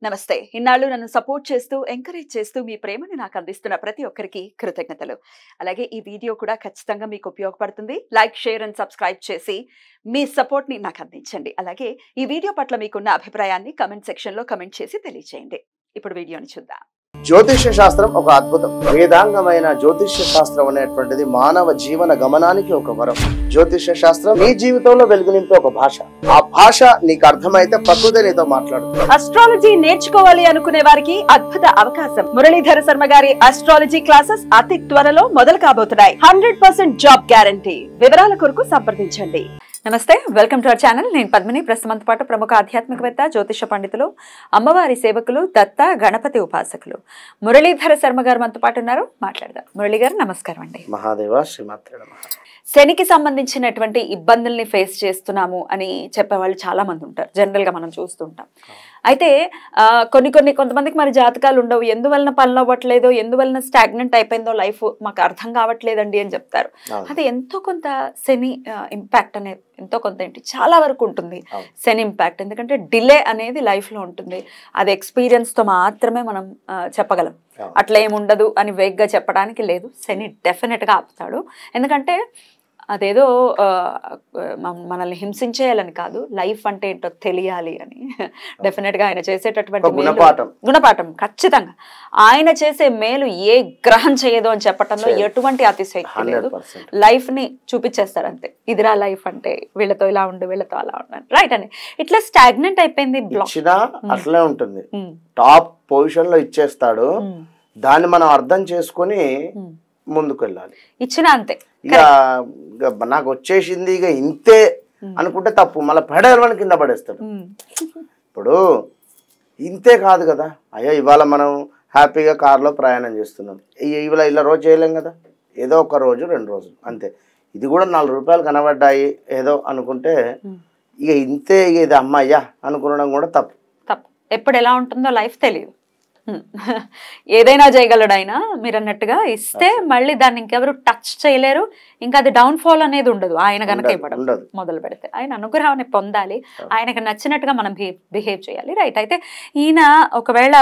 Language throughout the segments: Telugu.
నమస్తే. ఇన్నాళ్ళు నన్ను సపోర్ట్ చేస్తూ, ఎంకరేజ్ చేస్తూ మీ ప్రేమని నాకు అందిస్తున్న ప్రతి ఒక్కరికి కృతజ్ఞతలు. అలాగే ఈ వీడియో కూడా ఖచ్చితంగా మీకు ఉపయోగపడుతుంది. లైక్, షేర్ అండ్ సబ్స్క్రైబ్ చేసి మీ సపోర్ట్‌ని నాకు అందించండి. అలాగే ఈ వీడియో పట్ల మీకున్న అభిప్రాయాన్ని కామెంట్ సెక్షన్‌లో కామెంట్ చేసి తెలియజేయండి. ఇప్పుడు వీడియోని చూద్దాం. జ్యోతిష్య శాస్త్రం ఒక అద్భుతం. వేదాంగమైన జ్యోతిష్య శాస్త్రం అనేటువంటిది మానవ జీవన గమనానికి ఒక వరం. జ్యోతిష్య శాస్త్రం నీ జీవితంలో వెలుగునింపే ఒక భాష. ఆ భాష నీకు అర్థమైతే ప్రకృతి నీతో మాట్లాడుతుంది. అస్ట్రాలజీ నేర్చుకోవాలి అనుకునే వారికి అద్భుత అవకాశం. మురళీధర శర్మ గారి అస్ట్రాలజీ క్లాసెస్ అతి త్వరలో మొదలు కాబోతున్నాయి. 100% జాబ్ గ్యారంటీ. వివరాల కొరకు సంప్రదించండి. నమస్తే, వెల్కమ్ టు అవర్ ఛానల్. నేను పద్మిని. ప్రస్తుతంతో పాటు ప్రముఖ ఆధ్యాత్మికవేత్త, జ్యోతిష పండితులు, అమ్మవారి సేవకులు, దత్త గణపతి ఉపాసకులు మురళీధర శర్మ గారు మనతో పాటు ఉన్నారు. మాట్లాడదాం. మురళి గారు నమస్కారం అండి. మహాదేవ శ్రీమాత్రే నమః. శనికి సంబంధించినటువంటి ఇబ్బందుల్ని ఫేస్ చేస్తున్నాము అని చెప్పేవాళ్ళు చాలా మంది ఉంటారు. జనరల్ గా మనం చూస్తుంటాం. అయితే కొంతమందికి మరి జాతకాలు ఉండవు. ఎందువలన పనులు అవ్వట్లేదో, ఎందువలన స్టాగ్నెంట్ అయిపోయిందో లైఫ్ మాకు అర్థం కావట్లేదండి అని చెప్తారు. అది ఎంతో కొంత శని ఇంపాక్ట్ అనేది ఎంతో కొంత ఏంటి చాలా వరకు ఉంటుంది శని ఇంపాక్ట్. ఎందుకంటే డిలే అనేది లైఫ్ లో ఉంటుంది. అది ఎక్స్పీరియన్స్ తో మాత్రమే మనం చెప్పగలం. అట్లా ఏముండదు అని వేగ్గా చెప్పడానికి లేదు. శని డెఫినెట్ గా ఆపుతాడు. ఎందుకంటే అదేదో మనల్ని హింసించేయాలని కాదు, లైఫ్ అంటే ఏంటో తెలియాలి అని డెఫినెట్ గా ఆయన చేసేటటువంటి గుణపాఠం ఖచ్చితంగా. ఆయన చేసే మేలు ఏ గ్రహం చేయదు అని చెప్పటంలో ఎటువంటి అతిశయక్తి లేదు. లైఫ్ ని చూపించేస్తారు అంతే. ఇదిరా లైఫ్ అంటే, వీళ్ళతో ఇలా ఉండు, వీళ్ళతో అలా ఉండాలి, రైట్ అని. ఇట్లా స్టాగ్నెంట్ అయిపోయింది. అట్లే ఉంటుంది. టాప్ పొజిషన్ లో ఇచ్చేస్తాడు. దాన్ని మనం అర్థం చేసుకుని ముందుకు వెళ్ళాలి. ఇచ్చిన అంతే. ఇక నాకు వచ్చేసింది ఇక ఇంతే అనుకుంటే తప్పు. మళ్ళీ పడేవాళ్ళని కింద పడేస్తాడు. ఇప్పుడు ఇంతే కాదు కదా. అయ్యో ఇవాళ మనం హ్యాపీగా కార్లో ప్రయాణం చేస్తున్నాం. ఇవాళ ఇలా రోజు చేయలేం కదా. ఏదో ఒక రోజు 2 రోజులు అంతే. ఇది కూడా 4 రూపాయలు కనబడ్డాయి ఏదో అనుకుంటే ఇక ఇంతే, ఇక ఇది అమ్మాయ్యా అనుకునడం కూడా తప్పు. ఎప్పుడు ఎలా ఉంటుందో లైఫ్ తెలియదు. ఏదైనా చేయగలడు ఆయన. మీరు అన్నట్టుగా ఇస్తే మళ్ళీ దాన్ని ఇంకెవరు టచ్ చేయలేరు. ఇంకా అది డౌన్ ఫాల్ అనేది ఉండదు. ఆయన గనక ఇవ్వడం మొదలు పెడితే ఆయన అనుగ్రహాన్ని పొందాలి. ఆయనకు నచ్చినట్టుగా మనం బిహేవ్ చేయాలి, రైట్. అయితే ఈయన ఒకవేళ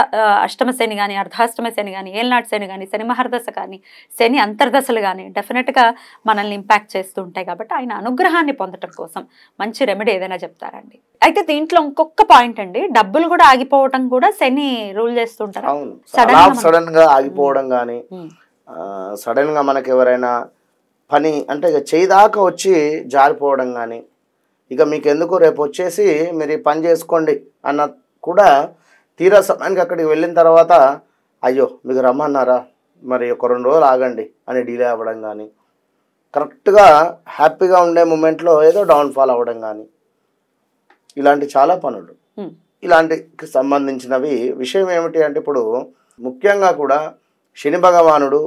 అష్టమ శని కానీ, అర్ధాష్టమ శని కానీ, ఏళ్ళనాటి శని కానీ, శని మహర్దశ కానీ, శని అంతర్దశలు కానీ డెఫినెట్గా మనల్ని ఇంపాక్ట్ చేస్తూ ఉంటాయి. కాబట్టి ఆయన అనుగ్రహాన్ని పొందటం కోసం మంచి రెమెడీ ఏదైనా చెప్తారండి. అయితే దీంట్లో ఇంకొక పాయింట్ అండి, డబ్బులు కూడా ఆగిపోవటం కూడా శని రూల్ చేస్తుంటారు. సడన్ గా ఆగిపోవడం కానీ, సడన్ గా మనకి ఎవరైనా పని అంటే ఇక చేయదాకా వచ్చి జారిపోవడం కానీ, ఇక మీకు ఎందుకు రేపు వచ్చేసి మీరు పని చేసుకోండి అన్న కూడా తీరా సమయానికి అక్కడికి వెళ్ళిన తర్వాత అయ్యో మీకు రమ్మన్నారా, మరి ఒక 2 రోజులు ఆగండి అని డిలే అవ్వడం కానీ, కరెక్ట్గా హ్యాపీగా ఉండే మూమెంట్లో ఏదో డౌన్ఫాల్ అవ్వడం కానీ, ఇలాంటి చాలా పనులు. ఇలాంటికి సంబంధించినవి విషయం ఏమిటి అంటే, ఇప్పుడు ముఖ్యంగా కూడా శని భగవానుడు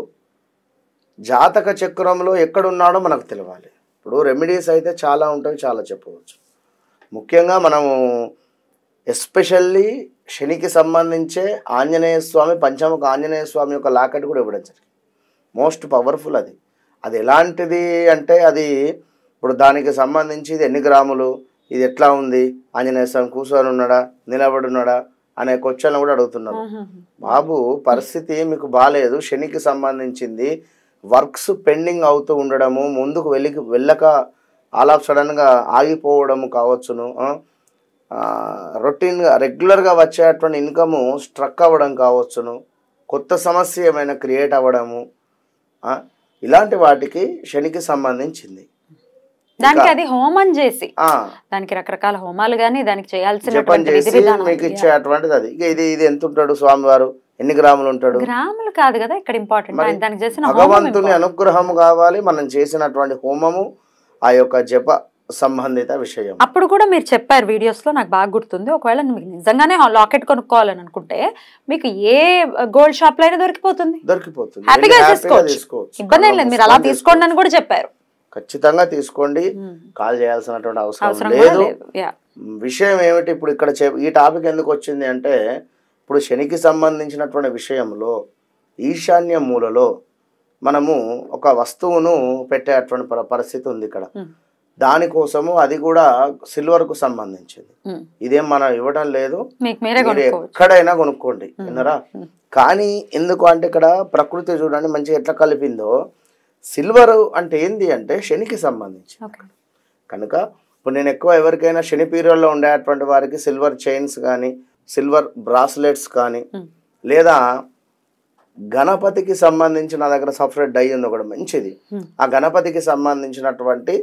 జాతక చక్రంలో ఎక్కడున్నాడో మనకు తెలియాలి. ఇప్పుడు రెమెడీస్ అయితే చాలా ఉంటాయి, చాలా చెప్పవచ్చు. ముఖ్యంగా మనము ఎస్పెషల్లీ శనికి సంబంధించే ఆంజనేయ స్వామి, పంచముఖ ఆంజనేయ స్వామి యొక్క లాకెట్ కూడా ఇవ్వడం జరిగింది. మోస్ట్ పవర్ఫుల్ అది. అది ఎలాంటిది అంటే, అది ఇప్పుడు దానికి సంబంధించి ఇది ఎన్ని గ్రాములు, ఇది ఎట్లా ఉంది, ఆంజనేయ స్వామి కూర్చొని ఉన్నాడా, నిలబడి ఉన్నాడా అనే క్వశ్చన్లు కూడా అడుగుతున్నారు. బాబు పరిస్థితి మీకు బాగాలేదు, శనికి సంబంధించింది, వర్క్స్ పెండింగ్ అవుతూ ఉండడము, ముందుకు వెళ్ళక ఆల్ ఆఫ్ సడన్గా ఆగిపోవడము కావచ్చును, రొటీన్గా రెగ్యులర్గా వచ్చేటువంటి ఇన్కము స్ట్రక్ అవ్వడం కావచ్చును, కొత్త సమస్య ఏమైనా క్రియేట్ అవ్వడము, ఇలాంటి వాటికి శనికి సంబంధించింది. దానికి అది హోమం చేసి, దానికి రకరకాల హోమాలు గానీ దానికి చేయాల్సిన మీకు ఇచ్చేటువంటిది అది. ఇది ఎంత ఉంటాడు స్వామివారు, ఎన్ని గ్రాములు ఉంటాడు, గ్రాములు కాదు కదా ఇక్కడ ఇంపార్టెంట్. దానికి చేసిన భగవంతుని అనుగ్రహము కావాలి, మనం చేసినటువంటి హోమము ఆ యొక్క జప సంబంధిత విషయం. అప్పుడు కూడా మీరు చెప్పారు వీడియోస్ లో, నాకు బాగా గుర్తుంది. ఒకవేళ మీకు నిజంగానే లాకెట్ కొనుక్కోవాలని అనుకుంటే మీకు ఏ గోల్డ్ షాప్ లో అయినా దొరికిపోతుంది, హ్యాపీగా తీసుకోవచ్చు, ఇబ్బంది ఏం లేదు. మీరు అలా తీసుకోండి అని కూడా చెప్పారు. ఖచ్చితంగా తీసుకోండి, కాల్ చేయాల్సినటువంటి అవసరం లేదు. విషయం ఏమిటి ఇప్పుడు ఇక్కడ ఈ టాపిక్ ఎందుకు వచ్చింది అంటే, ఇప్పుడు శనికి సంబంధించినటువంటి విషయంలో ఈశాన్య మూలలో మనము ఒక వస్తువును పెట్టేటువంటి పరిస్థితి ఉంది. ఇక్కడ దానికోసము అది కూడా సిల్వర్కు సంబంధించింది. ఇదేం మనం ఇవ్వడం లేదు, మీరు ఎక్కడైనా కొనుక్కోండి విన్నారా. కానీ ఎందుకు అంటే ఇక్కడ ప్రకృతి చూడండి మంచిగా ఎట్లా కలిపిందో. సిల్వర్ అంటే ఏంది అంటే శనికి సంబంధించి కనుక ఇప్పుడు నేను ఎక్కువ ఎవరికైనా శని పీరియడ్లో ఉండేటువంటి వారికి సిల్వర్ చైన్స్ కానీ సిల్వర్ బ్రాస్లెట్స్ కానీ లేదా గణపతికి సంబంధించిన నా దగ్గర సపరేట్ డై ఉంది ఒకటి మంచిది, ఆ గణపతికి సంబంధించినటువంటి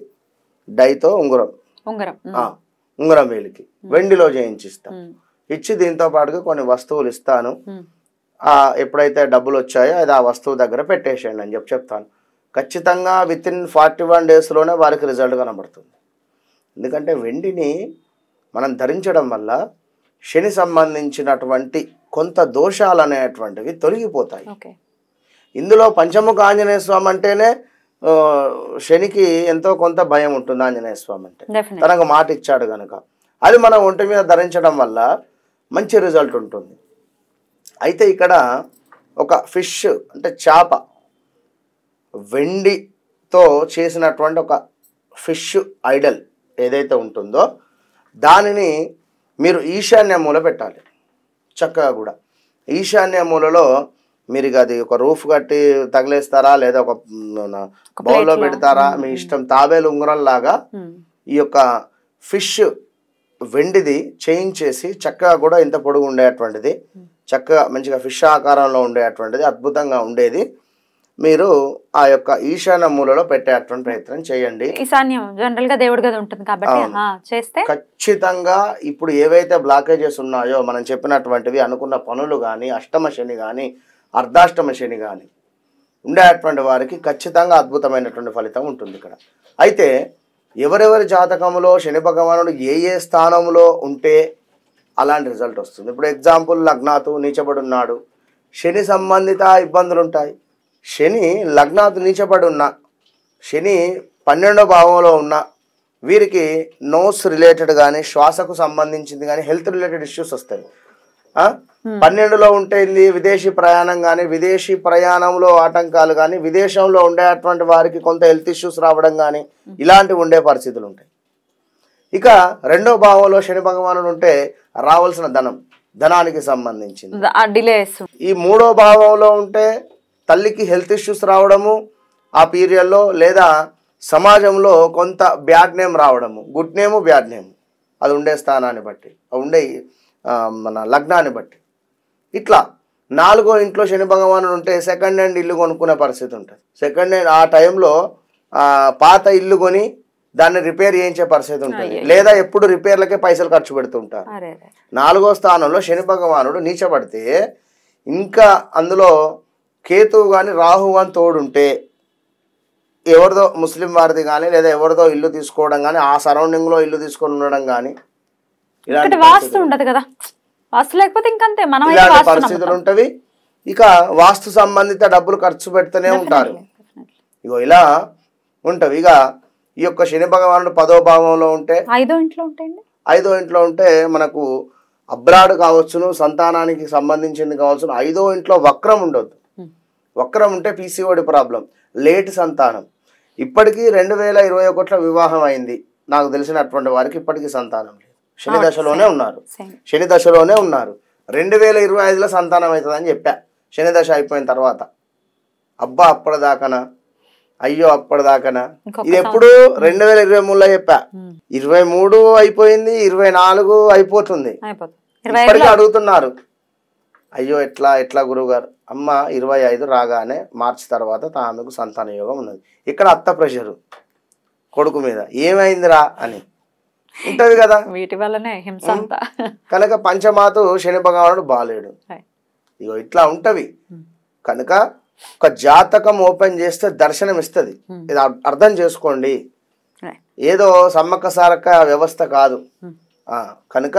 డైతో ఉంగరం వేలికి వెండిలో చేయించిస్తాను. ఇచ్చి దీంతో పాటుగా కొన్ని వస్తువులు ఇస్తాను. ఎప్పుడైతే డబ్బులు వచ్చాయో అది ఆ వస్తువు దగ్గర పెట్టేసేయండి అని చెప్తాను. ఖచ్చితంగా విత్ ఇన్ 41 డేస్లోనే వారికి రిజల్ట్ కనబడుతుంది. ఎందుకంటే వెండిని మనం ధరించడం వల్ల శని సంబంధించినటువంటి కొంత దోషాలు అనేటువంటివి తొలగిపోతాయి. ఇందులో పంచముఖ ఆంజనేయ స్వామి అంటేనే శనికి ఎంతో కొంత భయం ఉంటుంది. ఆంజనేయ స్వామి అంటే తనకు మాట ఇచ్చాడు కనుక అది మనం ఒంటి మీద ధరించడం వల్ల మంచి రిజల్ట్ ఉంటుంది. అయితే ఇక్కడ ఒక ఫిష్ అంటే చేప వెండితో చేసినటువంటి ఒక ఫిష్ ఐడల్ ఏదైతే ఉంటుందో దానిని మీరు ఈశాన్య మూల పెట్టాలి. చక్కగా కూడా ఈశాన్య మూలలో మీరు అది ఒక రూఫ్ కట్టి తగిలేస్తారా లేదా ఒక బౌల్లో పెడతారా మీ ఇష్టం. తాబేలు ఉంగరం లాగా ఈ యొక్క ఫిష్ వెండిది చేయించేసి చక్కగా కూడా ఇంత పొడుగు ఉండేటువంటిది చక్కగా మంచిగా ఫిష్ ఆకారంలో ఉండేటువంటిది అద్భుతంగా ఉండేది మీరు ఆ యొక్క ఈశాన్య మూలలో పెట్టేటువంటి ప్రయత్నం చేయండి. ఈశాన్యం జనరల్ గా దేవుడి గది ఉంటుంది కాబట్టి చేస్తే ఖచ్చితంగా ఇప్పుడు ఏవైతే బ్లాకేజెస్ ఉన్నాయో మనం చెప్పినటువంటివి అనుకున్న పనులు కానీ అష్టమ శని కానీ అర్ధాష్టమ శని కానీ ఉండేటువంటి వారికి ఖచ్చితంగా అద్భుతమైనటువంటి ఫలితం ఉంటుంది ఇక్కడ. అయితే ఎవరెవరి జాతకంలో శని భగవానుడు ఏ ఏ స్థానంలో ఉంటే అలాంటి రిజల్ట్ వస్తుంది. ఇప్పుడు ఎగ్జాంపుల్ లగ్నాతు నీచబడి ఉన్నాడు, శని సంబంధిత ఇబ్బందులు ఉంటాయి. శని లగ్నాతు నీచబడి ఉన్న శని 12వ భావంలో ఉన్న వీరికి నోస్ రిలేటెడ్ కానీ శ్వాసకు సంబంధించింది కానీ హెల్త్ రిలేటెడ్ ఇష్యూస్ వస్తాయి. 12లో ఉంటేంది విదేశీ ప్రయాణం కానీ విదేశీ ప్రయాణంలో ఆటంకాలు కానీ విదేశంలో ఉండేటువంటి వారికి కొంత హెల్త్ ఇష్యూస్ రావడం కానీ ఇలాంటివి ఉండే పరిస్థితులు ఉంటాయి. ఇక 2వ భావంలో శని భగవానుడు ఉంటే రావాల్సిన ధనానికి సంబంధించింది డిలేస్. ఈ 3వ భావంలో ఉంటే తల్లికి హెల్త్ ఇష్యూస్ రావడము ఆ పీరియడ్లో లేదా సమాజంలో కొంత బ్యాడ్ నేమ్ రావడము, గుడ్ నేము బ్యాడ్ నేమ్ అది ఉండే స్థానాన్ని బట్టి ఉండే మన లగ్నాన్ని బట్టి. ఇట్లా 4వ ఇంట్లో శని భగవానుడు ఉంటే సెకండ్ హ్యాండ్ ఇల్లు కొనుక్కునే పరిస్థితి ఉంటుంది. సెకండ్ హ్యాండ్ ఆ టైంలో పాత ఇల్లు కొని దాన్ని రిపేర్ చేయించే పరిస్థితి ఉంటుంది, లేదా ఎప్పుడు రిపేర్లకే పైసలు ఖర్చు పెడుతుంటారు. 4వ స్థానంలో శని భగవానుడు నీచబడితే ఇంకా అందులో కేతువు కానీ రాహు కానీ తోడుంటే ఎవరిదో ముస్లిం వారిది కానీ లేదా ఎవరిదో ఇల్లు తీసుకోవడం కానీ ఆ సరౌండింగ్లో ఇల్లు తీసుకొని ఉండడం కానీ ఇలాంటి పరిస్థితులు ఉంటవి. ఇక వాస్తు సంబంధిత డబ్బులు ఖర్చు పెడుతూనే ఉంటారు. ఇగో ఇలా ఉంటవి. ఇక ఈ యొక్క శని భగవానుడు 10వ భావంలో ఉంటే 5వ ఇంట్లో ఉంటే మనకు అబ్రాడ్ కావచ్చును సంతానానికి సంబంధించింది కావచ్చును. 5వ ఇంట్లో వక్రం ఉండొద్దు. వక్రం ఉంటే పీసీఓడి ప్రాబ్లం, లేట్ సంతానం. ఇప్పటికీ 2021లో వివాహం అయింది నాకు తెలిసినటువంటి వారికి ఇప్పటికీ సంతానం లేదు. శని దశలోనే ఉన్నారు. 2025లో సంతానం అవుతుందని చెప్పా. శని దశ అయిపోయిన తర్వాత అబ్బా అప్పటిదాకానా అయ్యో అప్పటిదాకానా ఇది ఎప్పుడు 2023లో చెప్పా. 23 అయిపోయింది, 24 అయిపోతుంది. ఇప్పటికీ అడుగుతున్నారు అయ్యో ఎట్లా గురువు గారు. అమ్మ 25 రాగానే మార్చి తర్వాత ఆమెకు సంతాన యోగం ఉన్నది. ఇక్కడ అత్త ప్రెషరు కొడుకు మీద ఏమైందిరా అని ఉంటది కదా, వీటి వల్లనే హింస అంతా. కనుక పంచమాతు శని భగవానుడు బాలేడు. ఇగో ఇట్లా ఉంటవి. కనుక ఒక జాతకం ఓపెన్ చేస్తే దర్శనం ఇస్తుంది. ఇది అర్థం చేసుకోండి, ఏదో సమ్మక్క సారక్క వ్యవస్థ కాదు. కనుక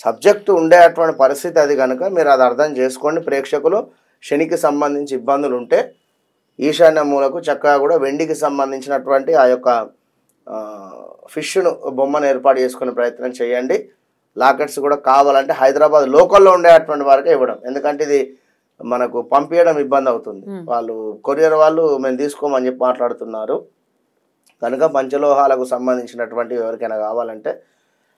సబ్జెక్టు ఉండేటువంటి పరిస్థితి అది. కనుక మీరు అది అర్థం చేసుకోండి ప్రేక్షకులు. శనికి సంబంధించి ఇబ్బందులు ఉంటే ఈశాన్య మూలకు చక్కగా కూడా వెండికి సంబంధించినటువంటి ఆ యొక్క ఫిష్ను బొమ్మను ఏర్పాటు చేసుకునే ప్రయత్నం చేయండి. లాకెట్స్ కూడా కావాలంటే హైదరాబాద్ లోకల్లో ఉండేటువంటి వారికి ఇవ్వడం, ఎందుకంటే ఇది మనకు పంపించడం ఇబ్బంది అవుతుంది. వాళ్ళు కొరియర్ వాళ్ళు మేము తీసుకోమని చెప్పి మాట్లాడుతున్నారు. కనుక పంచలోహాలకు సంబంధించినటువంటి ఎవరికైనా కావాలంటే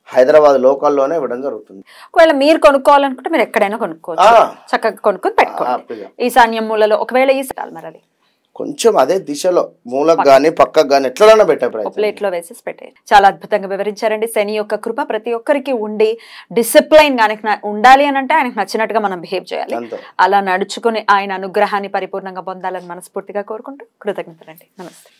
హైదరాబాద్ లోకల్లోనే ఇవ్వడం జరుగుతుంది. ఒకవేళ మీరు కొనుక్కోవాలనుకుంటే మీరు ఎక్కడైనా కొనుక్కోవచ్చు, చక్కగా కొనుక్కొని పెట్టుకోవాలి. ఈశాన్యం మూలలో ఒకవేళ ఈ మరి అది కొంచెం అదే దిశలో మూలకు కానీ పక్కకు కానీ ఎట్లైనా పెట్టే ప్రయత్నం, ప్లేట్లో వేసేసి పెట్టేది. చాలా అద్భుతంగా వివరించారండి. శని యొక్క కృప ప్రతి ఒక్కరికి ఉండి డిసిప్లైన్ ఆయనకి ఉండాలి అని అంటే ఆయనకు నచ్చినట్టుగా మనం బిహేవ్ చేయాలి. అలా నడుచుకుని ఆయన అనుగ్రహాన్ని పరిపూర్ణంగా పొందాలని మనస్ఫూర్తిగా కోరుకుంటూ కృతజ్ఞతలండి. నమస్తే.